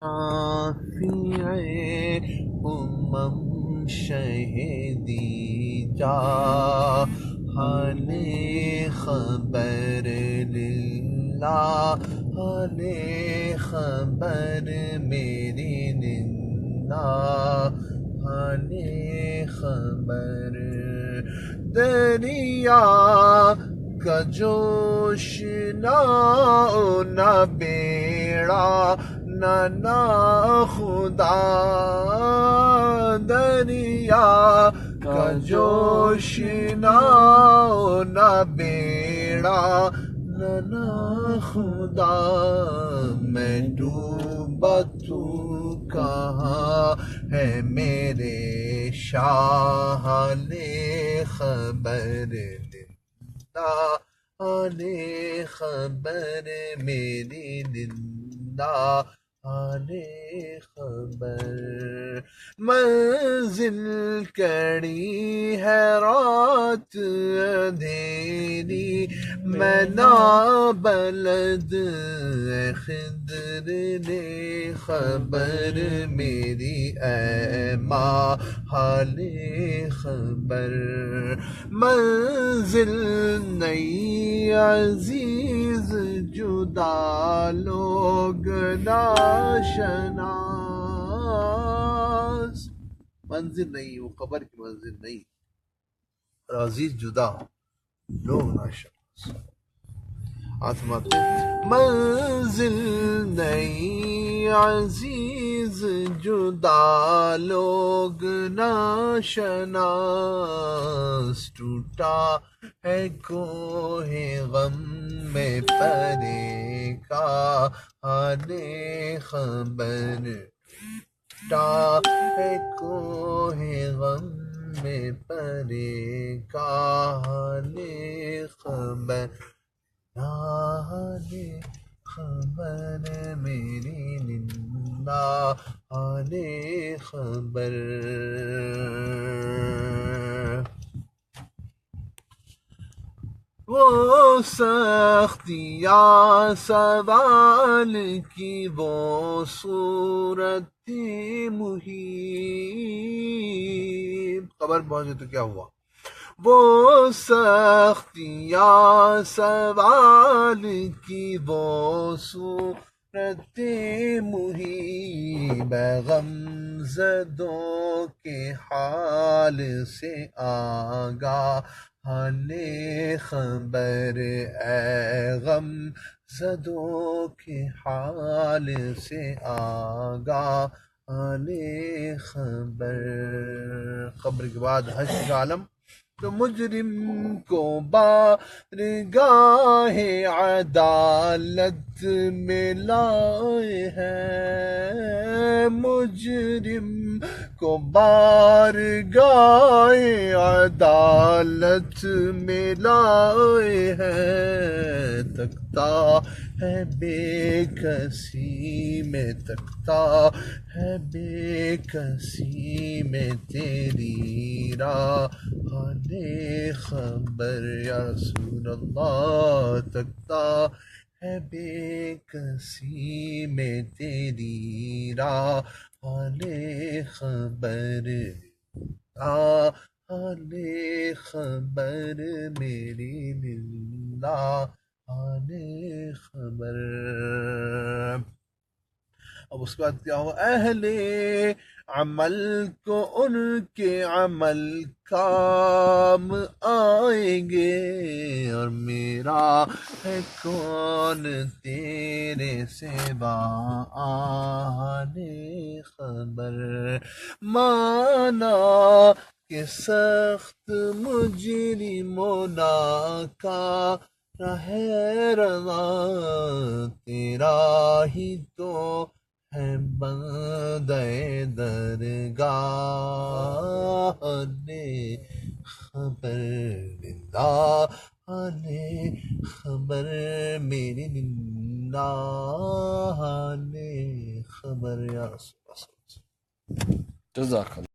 شافع شہدی جا حال خبر للہ حال خبر میری نندا حال خبر دریا کا جوش نہ نہ بیڑا نہ خدا دریا کا جوش نہ بیڑا نہ خدا میں ڈوبا تو کہاں ہے میرے شاہ لے خبر للہ لے خبر میری للہ لے خبر منزل کڑی ہے رات اندھیری میں نابلد خضر لے خبر میری اے ماں لے خبر منزل نئی عزیز جدا لوگ ناشناس منزل نہیں وہ قبر کی منزل نہیں اور عزیز جدا لوگ ناشناس آسماتے منزل نئی عزیز جدا لوگ ناشناس ٹوٹا ہے کوہ غم میں پرے کا حال خبر ٹوٹا ہے کوہ غم میں پرے کا حال خبر حال خبر میری للہ حال خبر وہ سختیاں سوال کی وہ صورت محیب خبر پہنچے تو کیا ہوا وہ سختیاں سوال کی وہ صورت محیب غم زدوں کے حال سے آگاہ حال خبر اے غم زدوں کے حال سے آگاہ حال خبر قبر کے بعد حشر کا عالم تو مجرم کو بارگاہ عدالت میں لائے ہیں مجرم کو بارگاہ عدالت میں لائے ہیں تکتا ہے بے کسی میں تکتا ہے بے کسی میں تیری راہ حال خبر یا رسول اللہ تکتا ہے بے کسی میں تیری راہ حال خبر حال خبر میری للہ حال خبر اب اس کے بعد کیا ہوا اہل عمل کو ان کے عمل کام آئیں گے اور میرا ہے کون تیرے سوا حال خبر مانا کہ سخت مجرموں کا رہے رواں تیرا ہی تو ہے بندے درگاہ حال خبر للہ حال خبر میری للہ حال خبر یا رسول اللہ جزاک اللہ.